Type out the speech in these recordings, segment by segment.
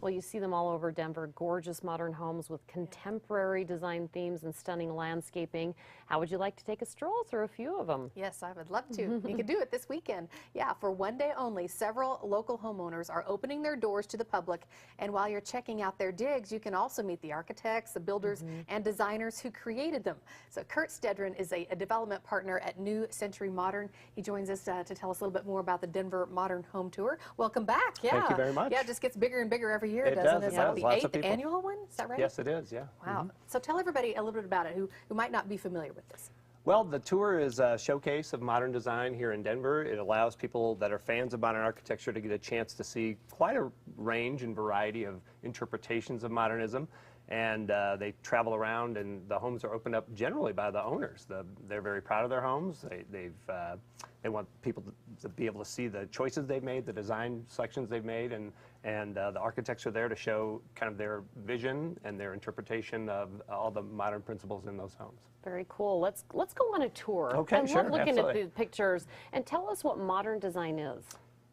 Well, you see them all over Denver, gorgeous modern homes with contemporary design themes and stunning landscaping. How would you like to take a stroll through a few of them? Yes, I would love to. You can do it this weekend. Yeah, for one day only, several local homeowners are opening their doors to the public. And while you're checking out their digs, you can also meet the architects, the builders, and designers who created them. So Kurt Stedron is a development partner at New Century Modern. He joins us to tell us a little bit more about the Denver Modern Home Tour. Welcome back. Yeah. Thank you very much. Yeah, it just gets bigger and bigger every year, It doesn't does, it? it Is that does. the Lots of 8th people. annual one? Is that right? Yes, it is, yeah. Wow. So tell everybody a little bit about it who might not be familiar with this. Well, the tour is a showcase of modern design here in Denver. It allows people that are fans of modern architecture to get a chance to see quite a range and variety of interpretations of modernism. And they travel around, and the homes are opened up generally by the owners. They're very proud of their homes. They want people to be able to see the choices they've made, the design selections they've made, and the architects are there to show kind of their vision and their interpretation of all the modern principles in those homes. Very cool. Let's go on a tour. Okay, I sure, love looking absolutely. at the pictures. And tell us what modern design is.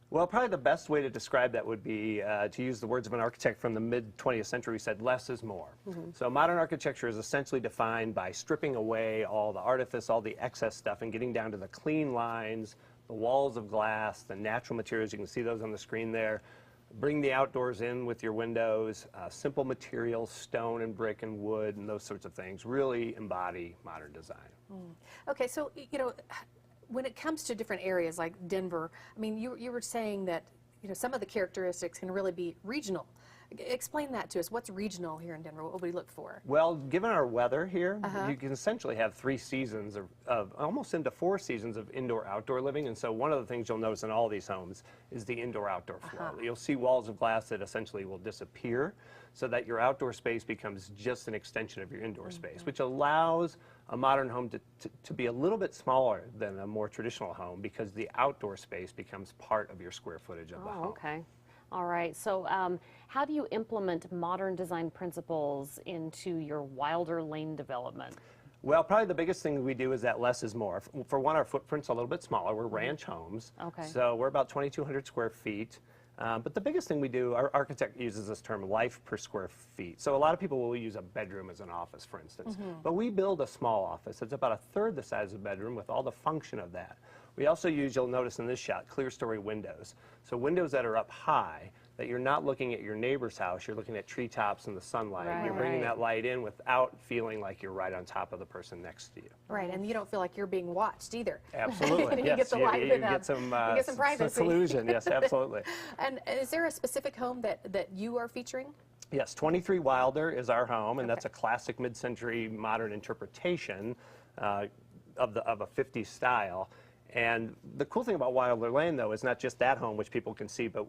Well, probably the best way to describe that would be to use the words of an architect from the mid-20th century who said, less is more. So modern architecture is essentially defined by stripping away all the artifice, all the excess stuff, and getting down to the clean lines, the walls of glass, the natural materials. You can see those on the screen there. Bring the outdoors in with your windows, simple materials, stone and brick and wood and those sorts of things really embody modern design. Okay, so, you know, when it comes to different areas like Denver, I mean, you were saying that, you know, some of the characteristics can really be regional. Explain that to us. What's regional here in Denver? What would we look for? Well, given our weather here, you can essentially have 3 seasons of almost into 4 seasons of indoor-outdoor living. And so one of the things you'll notice in all these homes is the indoor-outdoor flow. You'll see walls of glass that essentially will disappear so that your outdoor space becomes just an extension of your indoor space, which allows a modern home to be a little bit smaller than a more traditional home because the outdoor space becomes part of your square footage of the home. Okay. All right. So how do you implement modern design principles into your Wilder Lane development? Well, probably the biggest thing we do is that less is more. For one, our footprint's a little bit smaller. We're ranch homes. Okay. So we're about 2,200 square feet. But the biggest thing we do, our architect uses this term life per square feet. So a lot of people will use a bedroom as an office, for instance. But we build a small office. It's about 1/3 the size of a bedroom with all the function of that. We also use, you'll notice in this shot, clear story windows. So windows that are up high, that you're not looking at your neighbor's house, you're looking at treetops and the sunlight. Right. You're bringing that light in without feeling like you're right on top of the person next to you. Right, and you don't feel like you're being watched either. Absolutely, You yes. get the light you in, get some, you get some privacy. collusion, yes, absolutely. And is there a specific home that you are featuring? Yes, 23 Wilder is our home, and that's a classic mid-century modern interpretation of a 50s style. And the cool thing about Wilder Lane, though, is not just that home, which people can see, but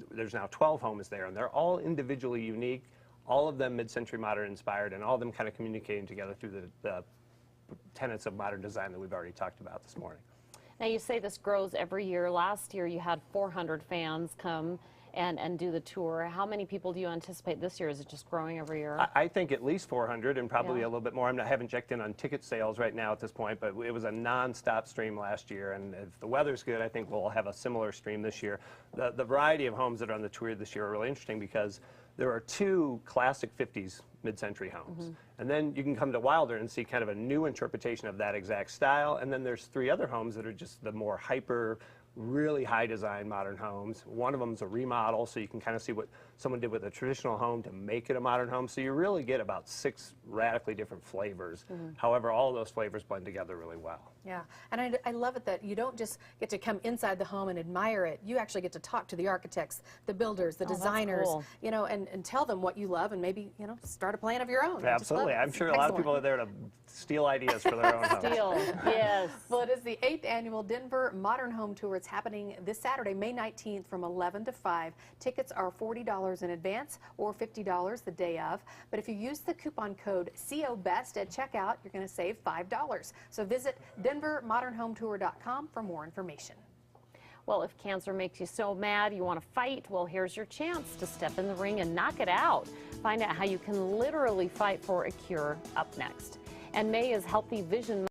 there's now 12 homes there, and they're all individually unique, all of them mid-century modern inspired, and all of them kind of communicating together through the tenets of modern design that we've already talked about this morning. Now, you say this grows every year. Last year, you had 400 fans come and do the tour. How many people do you anticipate this year? Is it just growing every year? I think at least 400 and probably Yeah. a little bit more. I haven't checked in on ticket sales right now at this point, but it was a non-stop stream last year, and if the weather's good, I think we'll have a similar stream this year. The variety of homes that are on the tour this year are really interesting because there are 2 classic 50s mid-century homes. And then you can come to Wilder and see kind of a new interpretation of that exact style, and then there's 3 other homes that are just the more hyper, really high design modern homes. One of them is a remodel, so you can kind of see what someone did with a traditional home to make it a modern home. So you really get about 6 radically different flavors. However, all of those flavors blend together really well. Yeah, and I love it that you don't just get to come inside the home and admire it. You actually get to talk to the architects, the builders, the designers, cool. you know, and tell them what you love and maybe, you know, start a plan of your own. I just love Absolutely. it. I'm It's sure a lot of excellent. people are there to steal ideas for their own homes. Deal. Yes. Well, it is the 8th annual Denver Modern Home Tour. It's happening this Saturday, May 19th from 11 to 5. Tickets are $40 in advance or $50 the day of. But if you use the coupon code COBEST at checkout, you're going to save $5. So visit denvermodernhometour.com for more information. Well, if cancer makes you so mad you want to fight, well, here's your chance to step in the ring and knock it out. Find out how you can literally fight for a cure up next. And May is Healthy Vision